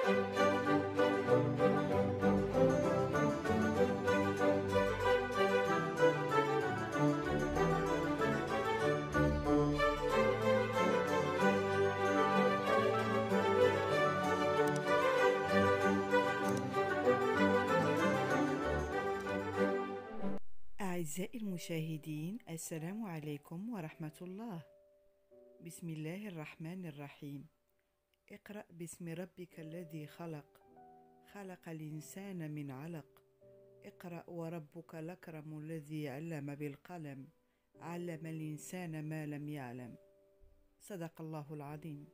أعزائي المشاهدين، السلام عليكم ورحمة الله. بسم الله الرحمن الرحيم. اقرأ باسم ربك الذي خلق، خلق الإنسان من علق. اقرأ وربك الأكرم الذي علم بالقلم، علم الإنسان ما لم يعلم. صدق الله العظيم.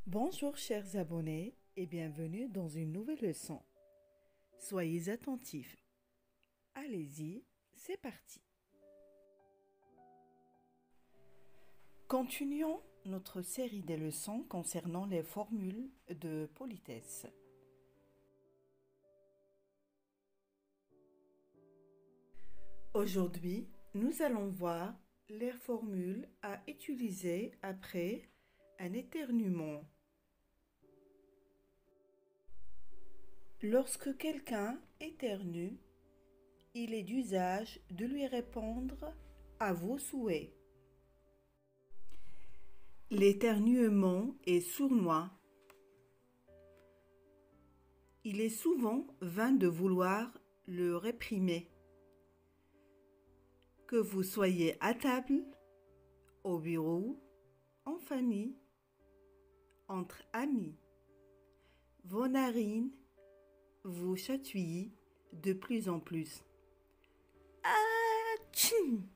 Bonjour chers abonnés et bienvenue dans une nouvelle leçon. Soyez attentifs. Allez-y, c'est parti. Continuons notre série de leçons concernant les formules de politesse. Aujourd'hui, nous allons voir les formules à utiliser après un éternuement. Lorsque quelqu'un éternue, il est d'usage de lui répondre à vos souhaits. L'éternuement est sournois. Il est souvent vain de vouloir le réprimer. Que vous soyez à table, au bureau, en famille, entre amis, vos narines vous chatouillent de plus en plus. Atchim!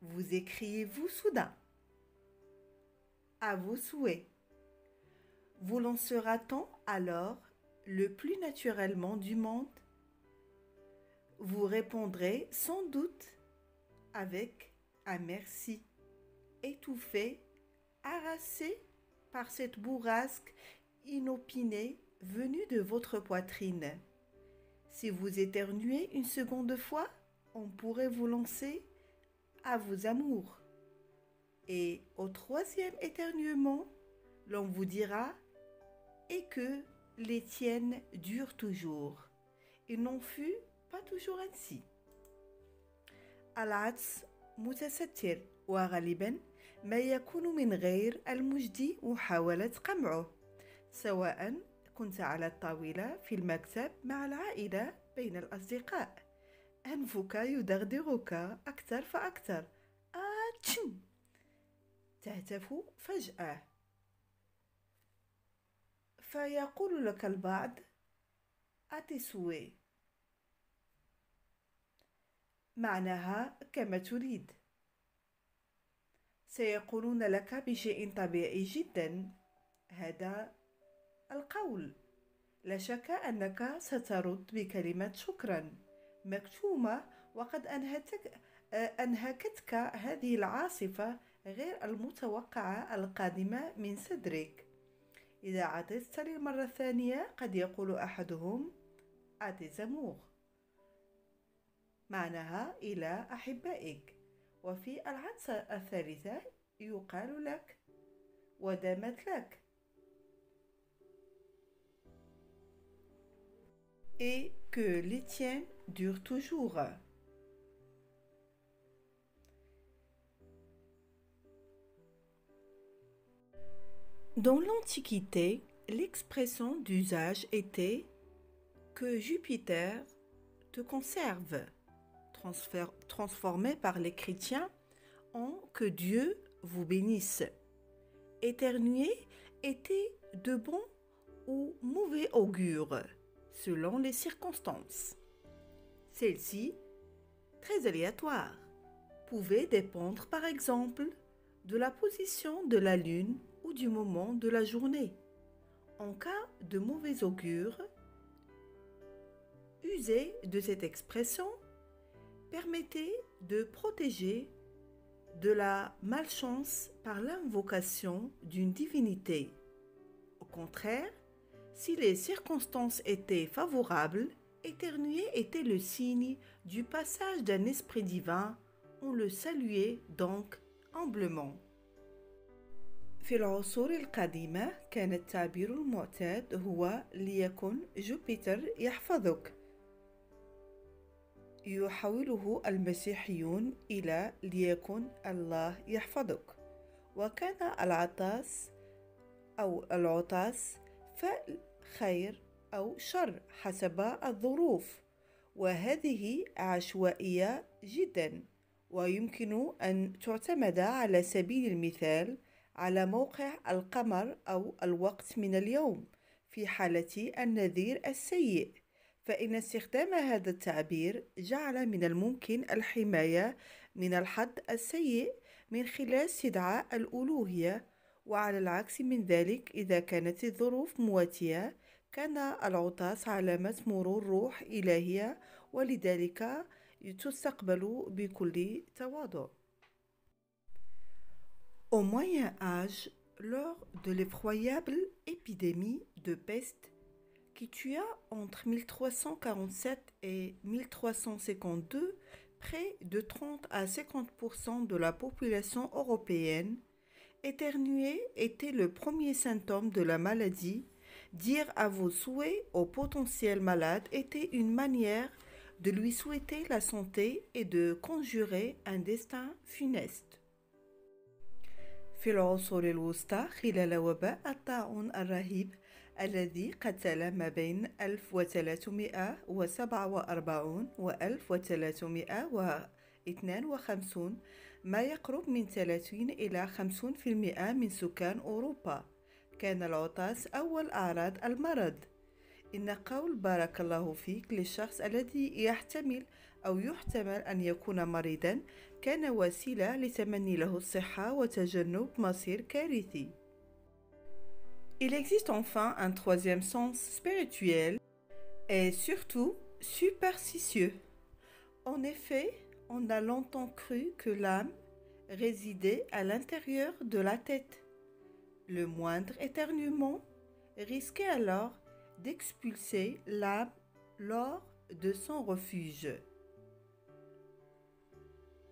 Vous écriez-vous soudain, à vos souhaits. Vous lancera-t-on alors le plus naturellement du monde? Vous répondrez sans doute avec un merci, étouffé, harassé par cette bourrasque inopinée venue de votre poitrine. Si vous éternuez une seconde fois, on pourrait vous lancer à vos amours. Et au troisième éternuement, l'on vous dira « Et que les tiennes durent toujours ». Il n'en fut pas toujours ainsi. العطس متستر وغالبا ما يكون من غير المجدي محاولة قمعه، سواء كنت على الطاولة في المكتب مع العائلة بين الأصدقاء. أنفك يدغدغك أكثر فأكثر. آتشم! تهتف فجأة، فيقول لك البعض أتسوي، معناها كما تريد. سيقولون لك بشيء طبيعي جدا هذا القول. لا شك أنك سترد بكلمة شكرا مكتومة، وقد أنهكتك هذه العاصفة غير المتوقعة القادمة من صدرك. إذا عطست للمرة الثانية قد يقول أحدهم أتزموغ، معناها إلى أحبائك. وفي العطسة الثالثة يقال لك ودامت لك. Et que les tiens durent toujours. Dans l'Antiquité, l'expression d'usage était que Jupiter te conserve, transformée par les chrétiens en que Dieu vous bénisse. Éternuer était de bon ou mauvais augure, selon les circonstances. Celles-ci, très aléatoires, pouvaient dépendre par exemple de la position de la lune ou du moment de la journée. En cas de mauvais augure, user de cette expression permettait de protéger de la malchance par l'invocation d'une divinité. Au contraire, si les circonstances étaient favorables, éternuer était le signe du passage d'un esprit divin. On le saluait donc humblement. في العصور القديمة كان التعبير المعتاد هو ليكن جوبيتر يحفظك. يحوله المسيحيون إلى ليكن الله يحفظك. وكان العطاس أو العطاس فعل خير أو شر حسب الظروف، وهذه عشوائية جدا، ويمكن أن تعتمد على سبيل المثال على موقع القمر أو الوقت من اليوم في حالة النذير السيء، فإن استخدام هذا التعبير جعل من الممكن الحماية من الحظ السيء من خلال استدعاء الألوهية. وعلى العكس من ذلك، إذا كانت الظروف مواتية كان العطاس علامة مرور روح إلهية، ولذلك تستقبل بكل تواضع. Au Moyen Âge, lors de l'effroyable épidémie de peste qui tua entre 1347 et 1352 près de 30 à 50% de la population européenne, éternuer était le premier symptôme de la maladie. Dire à vos souhaits au potentiel malade était une manière de lui souhaiter la santé et de conjurer un destin funeste. في العصور الوسطى خلال وباء الطاعون الرهيب الذي قتل ما بين 1347 و 1352 ما يقرب من 30 إلى 50% من سكان أوروبا، كان العطاس أول أعراض المرض. إن قول بارك الله فيك للشخص الذي يحتمل أو يحتمل أن يكون مريضا كان وسيلة لتمني له الصحة وتجنب مصير كارثي. Il existe enfin un troisième sens spirituel et surtout superstitieux. En effet, on a longtemps cru que l'âme résidait à l'intérieur de la tête. Le moindre éternuement risquait alors d'expulser l'âme lors de son refuge.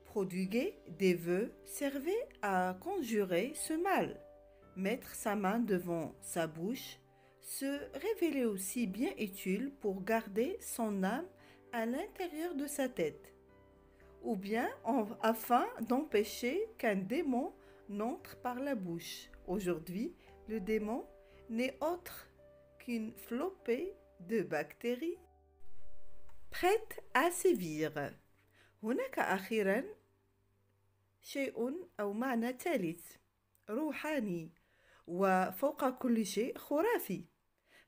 Prodiguer des vœux servait à conjurer ce mal. Mettre sa main devant sa bouche se révélait aussi bien utile pour garder son âme à l'intérieur de sa tête, ou bien afin d'empêcher qu'un démon n'entre par la bouche. Aujourd'hui, le démon n'est autre qu'une flopée de bactéries prêtes à sévir. هناك أخيرا شيء أو معنى ثالث روحاني، وفوق كل شيء خرافي.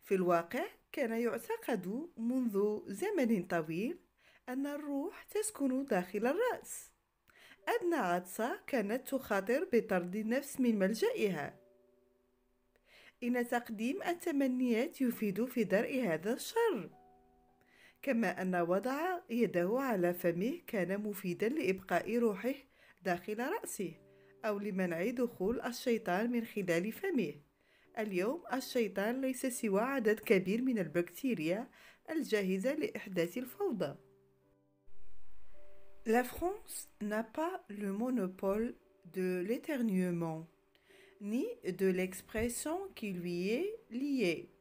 في الواقع كان يعتقد منذ زمن طويل أن الروح تسكن داخل الرأس. أدنى عطسة كانت تخاطر بطرد النفس من ملجئها. إن تقديم التمنيات يفيد في درء هذا الشر، كما أن وضع يده على فمه كان مفيدا لإبقاء روحه داخل رأسه أو لمنع دخول الشيطان من خلال فمه. اليوم الشيطان ليس سوى عدد كبير من البكتيريا الجاهزة لإحداث الفوضى. La France n'a pas le monopole de l'éternuement, ni de l'expression qui lui est liée.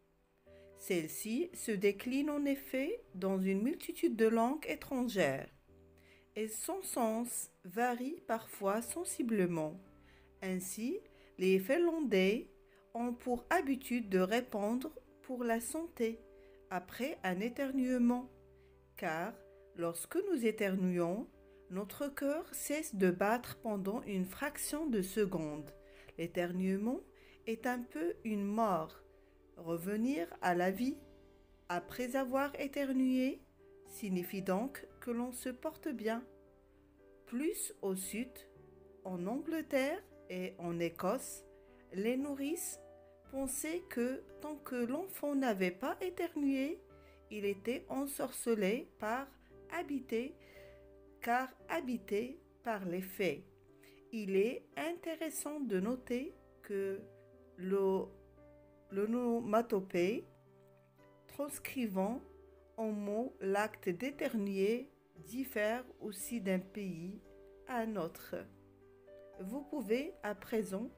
Celle-ci se décline en effet dans une multitude de langues étrangères, et son sens varie parfois sensiblement. Ainsi, les Finlandais ont pour habitude de répondre pour la santé après un éternuement, car lorsque nous éternuons, notre cœur cesse de battre pendant une fraction de seconde. L'éternuement est un peu une mort. Revenir à la vie après avoir éternué signifie donc que l'on se porte bien. Plus au sud, en Angleterre et en Écosse, les nourrices pensaient que tant que l'enfant n'avait pas éternué, il était ensorcelé car habité par les fées. Il est intéressant de noter que l'onomatopée transcrivant en mots l'acte d'éternuer diffère aussi d'un pays à un autre. Vous pouvez à présent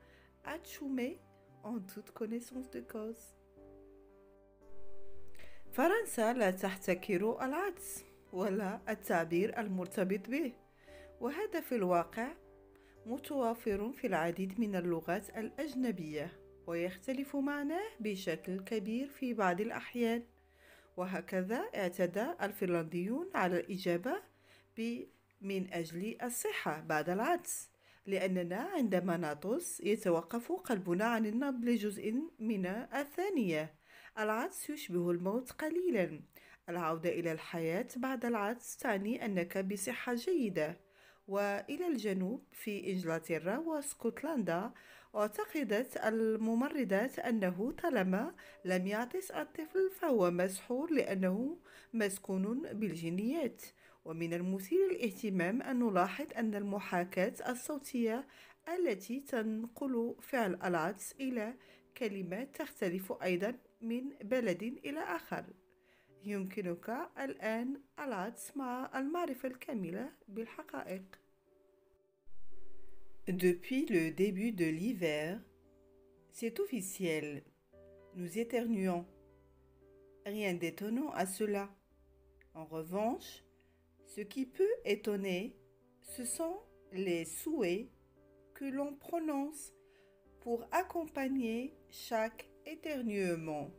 atchoumer en toute connaissance de cause. فرنسا لا تحتكر العطس ولا التعبير المرتبط به، وهذا في الواقع متوافر في العديد من اللغات الأجنبية، ويختلف معناه بشكل كبير في بعض الأحيان. وهكذا اعتدى الفنلنديون على الإجابة من أجل الصحة بعد العطس، لأننا عندما نعطس يتوقف قلبنا عن النبض لجزء من الثانية. العطس يشبه الموت قليلا. العودة إلى الحياة بعد العطس تعني أنك بصحة جيدة. وإلى الجنوب في إنجلترا واسكتلندا اعتقدت الممرضات أنه طالما لم يعطس الطفل فهو مسحور لأنه مسكون بالجنيات. ومن المثير للاهتمام أن نلاحظ أن المحاكاة الصوتية التي تنقل فعل العطس إلى كلمات تختلف أيضا من بلد إلى آخر. يمكنك الآن العطس مع المعرفة الكاملة بالحقائق. Depuis le début de l'hiver, c'est officiel. Nous éternuons. Rien d'étonnant à cela. En revanche, ce qui peut étonner, ce sont les souhaits que l'on prononce pour accompagner chaque éternuement.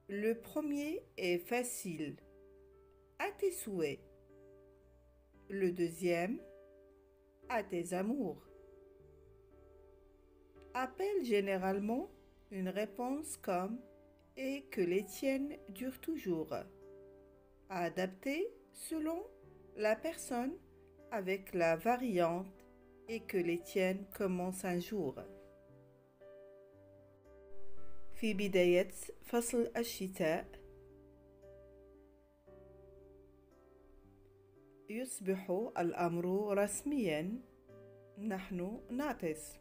Le premier est facile, à tes souhaits. Le deuxième, à tes amours. Appelle généralement une réponse comme et que les tiennes durent toujours. À adapter selon la personne avec la variante et que les tiennes commencent un jour. في بداية فصل الشتاء يصبح الأمر رسميا. نحن نعطس.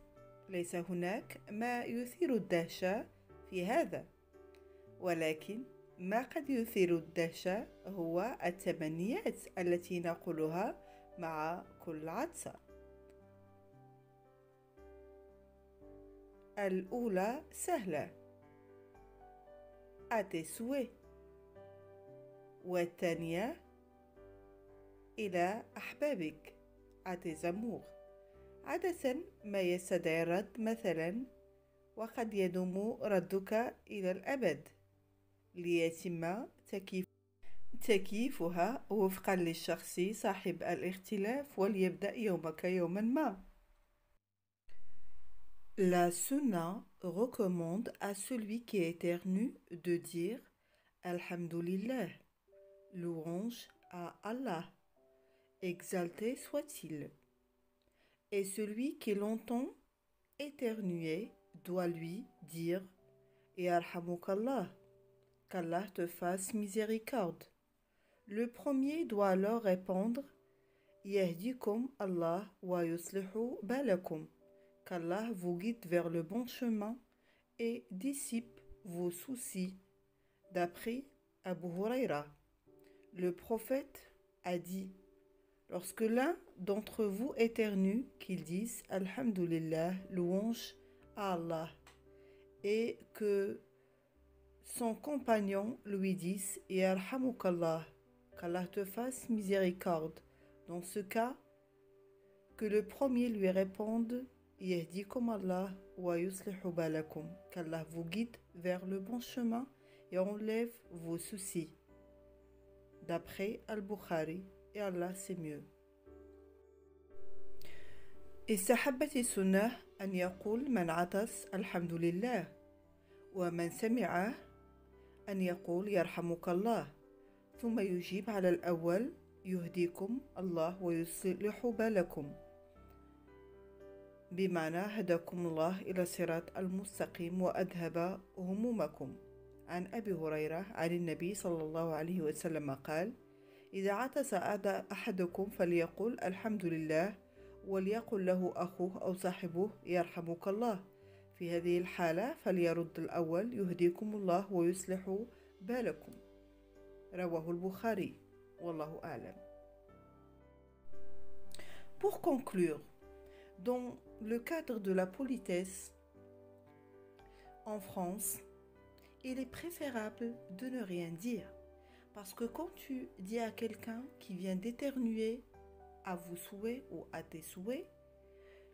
ليس هناك ما يثير الدهشة في هذا، ولكن ما قد يثير الدهشة هو التمنيات التي نقولها مع كل عطسة. الأولى سهلة، à tes souhaits. والثانية إلى أحبابك، à tes amours. عادة ما يستدعي الرد مثلا وقد يدوم ردك إلى الأبد ليتم تكييفها وفقا للشخص صاحب الاختلاف وليبدأ يومك يوما ما. La sunna recommande à celui qui éternue de dire Alhamdulillah, louange à Allah, exalté soit-il. Et celui qui l'entend éternuer doit lui dire Yarhamukallah, qu'Allah te fasse miséricorde. Le premier doit alors répondre Yahdikum Allah wa yuslihu balakum, qu'Allah vous guide vers le bon chemin et dissipe vos soucis. D'après Abu Huraira, le prophète a dit lorsque l'un d'entre vous éternue, qu'il dise Alhamdulillah, louange à Allah, et que son compagnon lui dise Yarhamukallah, qu'Allah te fasse miséricorde. Dans ce cas, que le premier lui réponde Yahdikum Allah wa yuslihu balakum, qu'Allah vous guide vers le bon chemin et enlève vos soucis. D'après Al-Bukhari, et Allah c'est mieux. استحبت السنة أن يقول من عطس الحمد لله، ومن سمعه أن يقول يرحمك الله، ثم يجيب على الأول يهديكم الله ويصلح بالكم، بمعنى هداكم الله إلى الصراط المستقيم وأذهب همومكم. عن أبي هريرة عن النبي صلى الله عليه وسلم قال إذا عطس أحدكم فليقل الحمد لله، وليقل له أخوه أو صاحبه يرحمك الله. في هذه الحالة فليرد الأول يهديكم الله ويصلح بالكم. رواه البخاري والله أعلم. Pour conclure, dans le cadre de la politesse, en France, il est préférable de ne rien dire. Parce que quand tu dis à quelqu'un qui vient d'éternuer à vos souhaits ou à tes souhaits,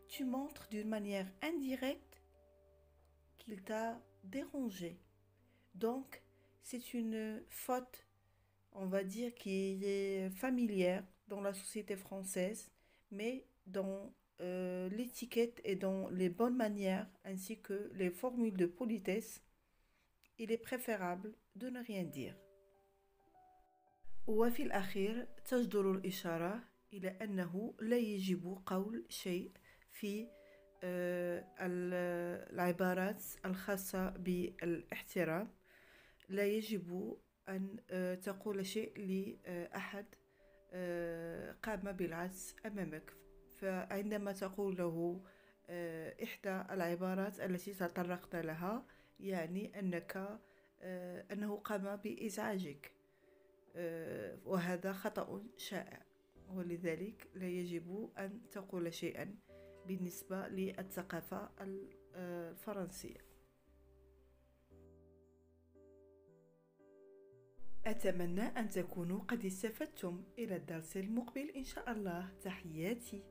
tu montres d'une manière indirecte qu'il t'a dérangé. Donc, c'est une faute, on va dire, qui est familière dans la société française, mais dans l'étiquette et dans les bonnes manières ainsi que les formules de politesse, il est préférable de ne rien dire. وفي الأخير تجدر الإشارة إلى أنه لا يجب قول شيء في العبارات الخاصة بالاحترام. لا يجب أن تقول شيء لأحد قام بالعجز أمامك، فعندما تقول له إحدى العبارات التي تطرقت لها يعني أنه قام بإزعاجك، وهذا خطأ شائع، ولذلك لا يجب أن تقول شيئا بالنسبة للثقافة الفرنسية. أتمنى أن تكونوا قد استفدتم. إلى الدرس المقبل إن شاء الله. تحياتي.